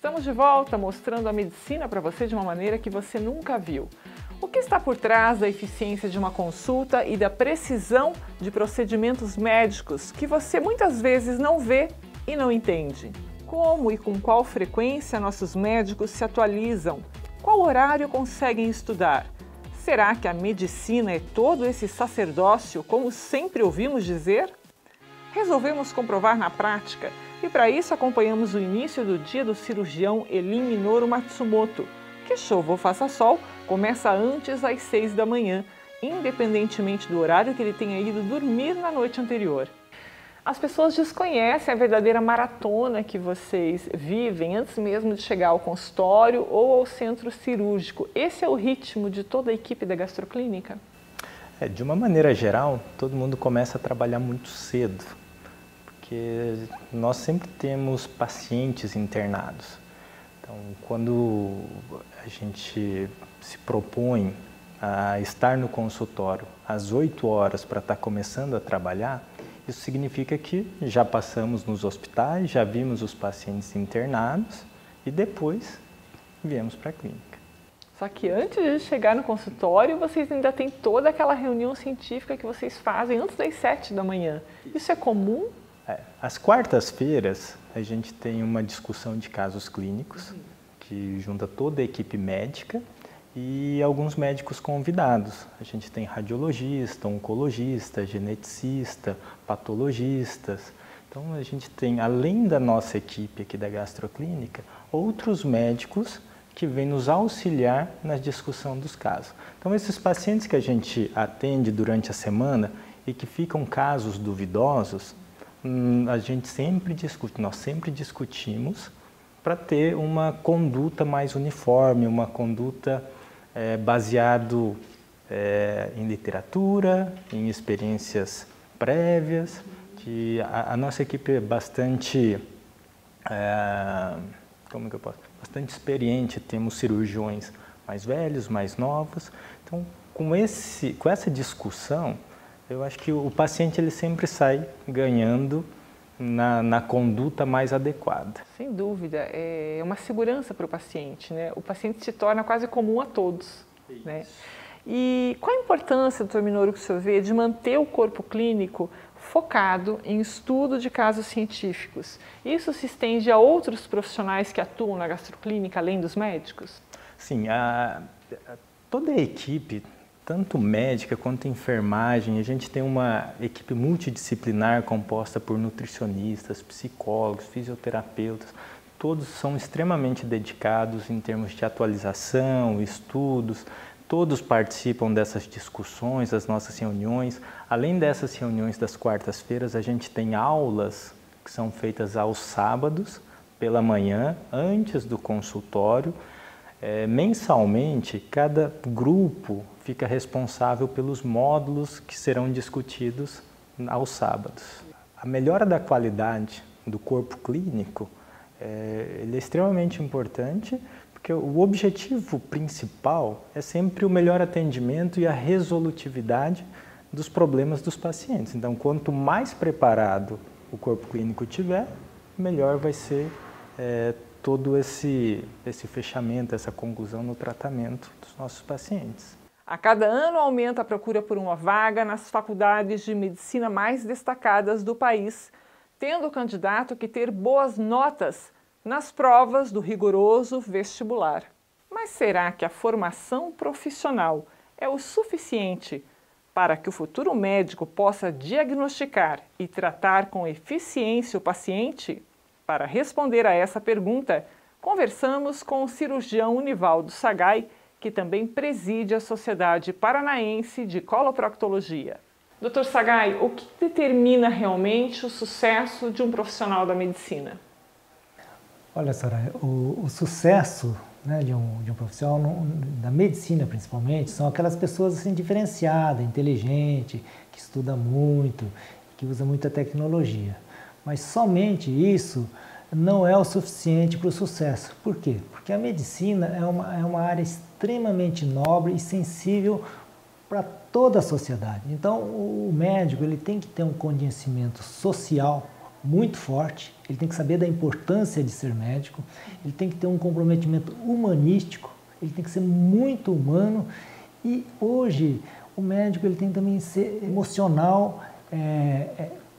Estamos de volta mostrando a medicina para você de uma maneira que você nunca viu. O que está por trás da eficiência de uma consulta e da precisão de procedimentos médicos que você muitas vezes não vê e não entende? Como e com qual frequência nossos médicos se atualizam? Qual horário conseguem estudar? Será que a medicina é todo esse sacerdócio, como sempre ouvimos dizer? Resolvemos comprovar na prática e para isso acompanhamos o início do dia do cirurgião Elin Minoru Matsumoto, que chova ou faça sol, começa antes às 6 da manhã, independentemente do horário que ele tenha ido dormir na noite anterior. As pessoas desconhecem a verdadeira maratona que vocês vivem antes mesmo de chegar ao consultório ou ao centro cirúrgico. Esse é o ritmo de toda a equipe da gastroclínica? De uma maneira geral, todo mundo começa a trabalhar muito cedo, porque nós sempre temos pacientes internados. Então, quando a gente se propõe a estar no consultório às 8 horas para estar começando a trabalhar, isso significa que já passamos nos hospitais, já vimos os pacientes internados e depois viemos para a clínica. Só que antes de chegar no consultório, vocês ainda têm toda aquela reunião científica que vocês fazem antes das 7 da manhã. Isso é comum? Às quartas-feiras, a gente tem uma discussão de casos clínicos, que junta toda a equipe médica e alguns médicos convidados. A gente tem radiologista, oncologista, geneticista, patologistas. Então, a gente tem, além da nossa equipe aqui da gastroclínica, outros médicos que vêm nos auxiliar na discussão dos casos. Então, esses pacientes que a gente atende durante a semana e que ficam casos duvidosos, a gente sempre discute, nós sempre discutimos para ter uma conduta mais uniforme, uma conduta baseado em literatura, em experiências prévias. Que a nossa equipe é bastante, bastante experiente, temos cirurgiões mais velhos, mais novos. Então, com essa discussão, eu acho que o paciente ele sempre sai ganhando na conduta mais adequada. Sem dúvida, é uma segurança para o paciente, né? O paciente se torna quase comum a todos, né? E qual a importância, doutor Minoru, que o senhor vê de manter o corpo clínico focado em estudo de casos científicos? Isso se estende a outros profissionais que atuam na gastroclínica, além dos médicos? Sim, toda a equipe, tanto médica quanto enfermagem, a gente tem uma equipe multidisciplinar composta por nutricionistas, psicólogos, fisioterapeutas. Todos são extremamente dedicados em termos de atualização, estudos. Todos participam dessas discussões, das nossas reuniões. Além dessas reuniões das quartas-feiras, a gente tem aulas que são feitas aos sábados, pela manhã, antes do consultório. Mensalmente, cada grupo fica responsável pelos módulos que serão discutidos aos sábados. A melhora da qualidade do corpo clínico ele é extremamente importante, porque o objetivo principal é sempre o melhor atendimento e a resolutividade dos problemas dos pacientes. Então, quanto mais preparado o corpo clínico tiver, melhor vai ser todo esse fechamento, essa conclusão no tratamento dos nossos pacientes. A cada ano aumenta a procura por uma vaga nas faculdades de medicina mais destacadas do país, tendo o candidato que ter boas notas nas provas do rigoroso vestibular. Mas será que a formação profissional é o suficiente para que o futuro médico possa diagnosticar e tratar com eficiência o paciente? Para responder a essa pergunta, conversamos com o cirurgião Univaldo Sagai, que também preside a Sociedade Paranaense de Coloproctologia. Dr. Sagai, o que determina realmente o sucesso de um profissional da medicina? Olha, Soraya, o sucesso, né, de um profissional da medicina, principalmente, são aquelas pessoas assim, diferenciadas, inteligentes, que estudam muito, que usam muita tecnologia. Mas somente isso não é o suficiente para o sucesso. Por quê? Porque a medicina é uma área extremamente nobre e sensível para toda a sociedade. Então, o médico ele tem que ter um conhecimento social muito forte, ele tem que saber da importância de ser médico, ele tem que ter um comprometimento humanístico, ele tem que ser muito humano e hoje o médico ele tem também que ser emocional,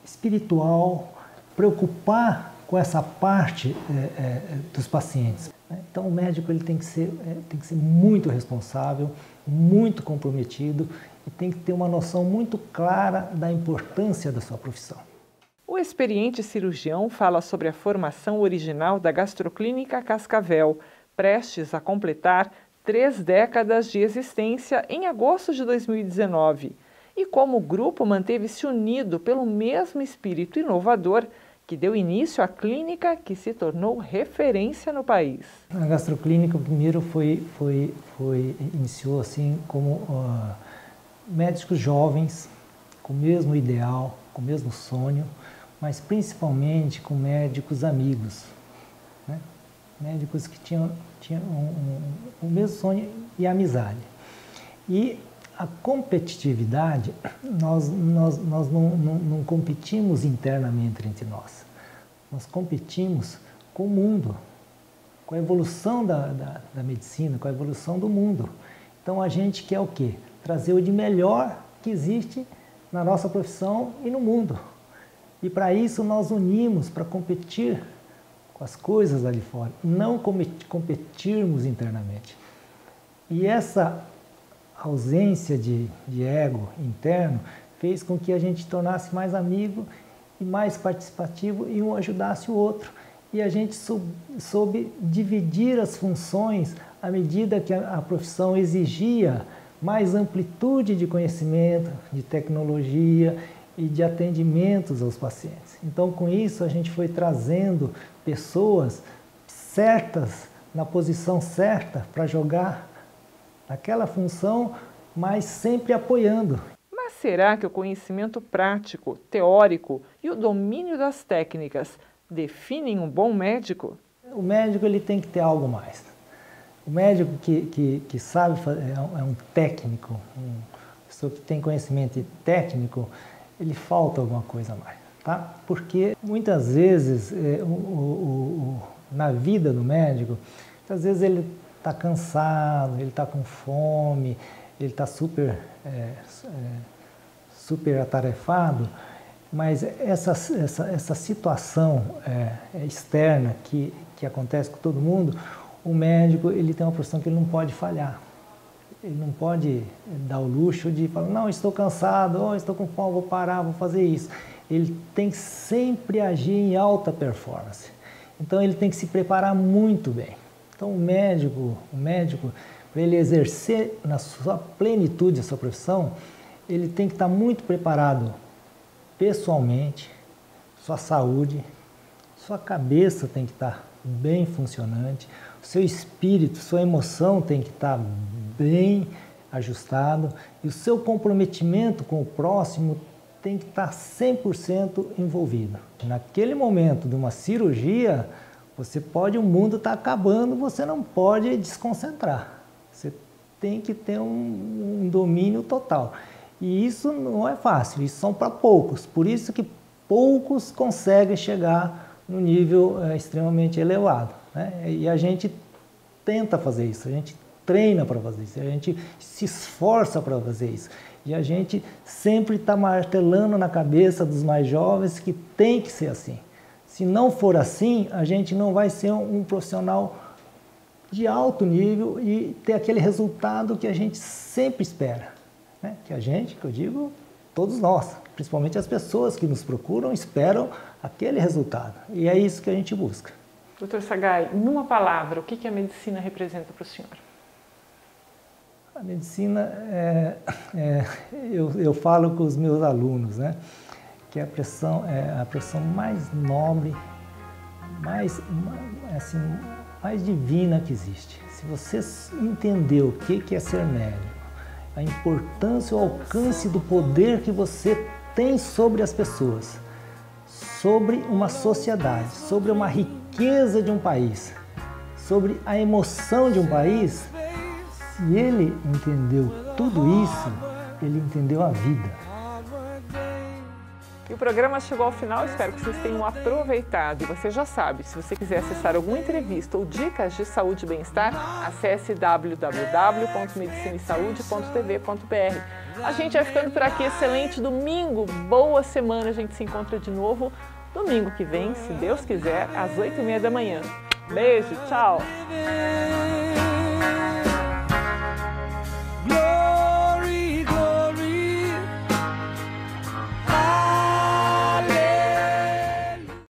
espiritual, preocupar com essa parte dos pacientes. Então o médico ele tem que ser muito responsável, muito comprometido e tem que ter uma noção muito clara da importância da sua profissão. O experiente cirurgião fala sobre a formação original da Gastroclínica Cascavel, prestes a completar 3 décadas de existência em agosto de 2019, e como o grupo manteve-se unido pelo mesmo espírito inovador que deu início à clínica que se tornou referência no país. A Gastroclínica primeiro iniciou assim como médicos jovens, com o mesmo ideal, com o mesmo sonho, mas principalmente com médicos amigos, né? Médicos que tinham o mesmo sonho e amizade. E a competitividade, nós não competimos internamente entre nós, nós competimos com o mundo, com a evolução da medicina, com a evolução do mundo. Então a gente quer o quê? Trazer o de melhor que existe na nossa profissão e no mundo. E para isso nós unimos para competir com as coisas ali fora, não competirmos internamente. E essa ausência de ego interno fez com que a gente tornasse mais amigo e mais participativo e um ajudasse o outro. E a gente soube dividir as funções à medida que a profissão exigia mais amplitude de conhecimento, de tecnologia e de atendimentos aos pacientes. Então, com isso, a gente foi trazendo pessoas certas, na posição certa, para jogar naquela função, mas sempre apoiando. Mas será que o conhecimento prático, teórico e o domínio das técnicas definem um bom médico? O médico ele tem que ter algo mais. O médico que sabe fazer, é um técnico, uma pessoa que tem conhecimento técnico, ele falta alguma coisa a mais, tá? Porque muitas vezes na vida do médico, às vezes ele está cansado, ele está com fome, ele está super atarefado, mas essa situação externa que acontece com todo mundo, o médico ele tem uma profissão que ele não pode falhar. Ele não pode dar o luxo de falar, não, estou cansado, estou com fome, vou parar, vou fazer isso. Ele tem que sempre agir em alta performance. Então ele tem que se preparar muito bem. Então o médico, para ele exercer na sua plenitude a sua profissão, ele tem que estar muito preparado pessoalmente, sua saúde, sua cabeça tem que estar bem funcionante, o seu espírito, sua emoção tem que estar bem ajustado e o seu comprometimento com o próximo tem que estar 100% envolvido. Naquele momento de uma cirurgia, o mundo está acabando, você não pode desconcentrar. Você tem que ter um domínio total. E isso não é fácil, isso são para poucos. Por isso que poucos conseguem chegar no nível extremamente elevado, né? E a gente tenta fazer isso, a gente treina para fazer isso, a gente se esforça para fazer isso. E a gente sempre está martelando na cabeça dos mais jovens que tem que ser assim. Se não for assim, a gente não vai ser um profissional de alto nível e ter aquele resultado que a gente sempre espera, né? Que eu digo, todos nós, principalmente as pessoas que nos procuram, esperam aquele resultado. E é isso que a gente busca. Dr. Sagai, numa palavra, o que a medicina representa para o senhor? A medicina, eu falo com os meus alunos, né, que é a profissão mais nobre, mais divina que existe. Se você entender o que é ser médico, a importância, o alcance do poder que você tem sobre as pessoas, sobre uma sociedade, sobre uma riqueza de um país, sobre a emoção de um país, se ele entendeu tudo isso, ele entendeu a vida. E o programa chegou ao final, espero que vocês tenham aproveitado. E você já sabe, se você quiser acessar alguma entrevista ou dicas de saúde e bem-estar, acesse www.medicinesaude.tv.br. A gente vai ficando por aqui, excelente domingo, boa semana, a gente se encontra de novo domingo que vem, se Deus quiser, às 8h30 da manhã. Beijo, tchau!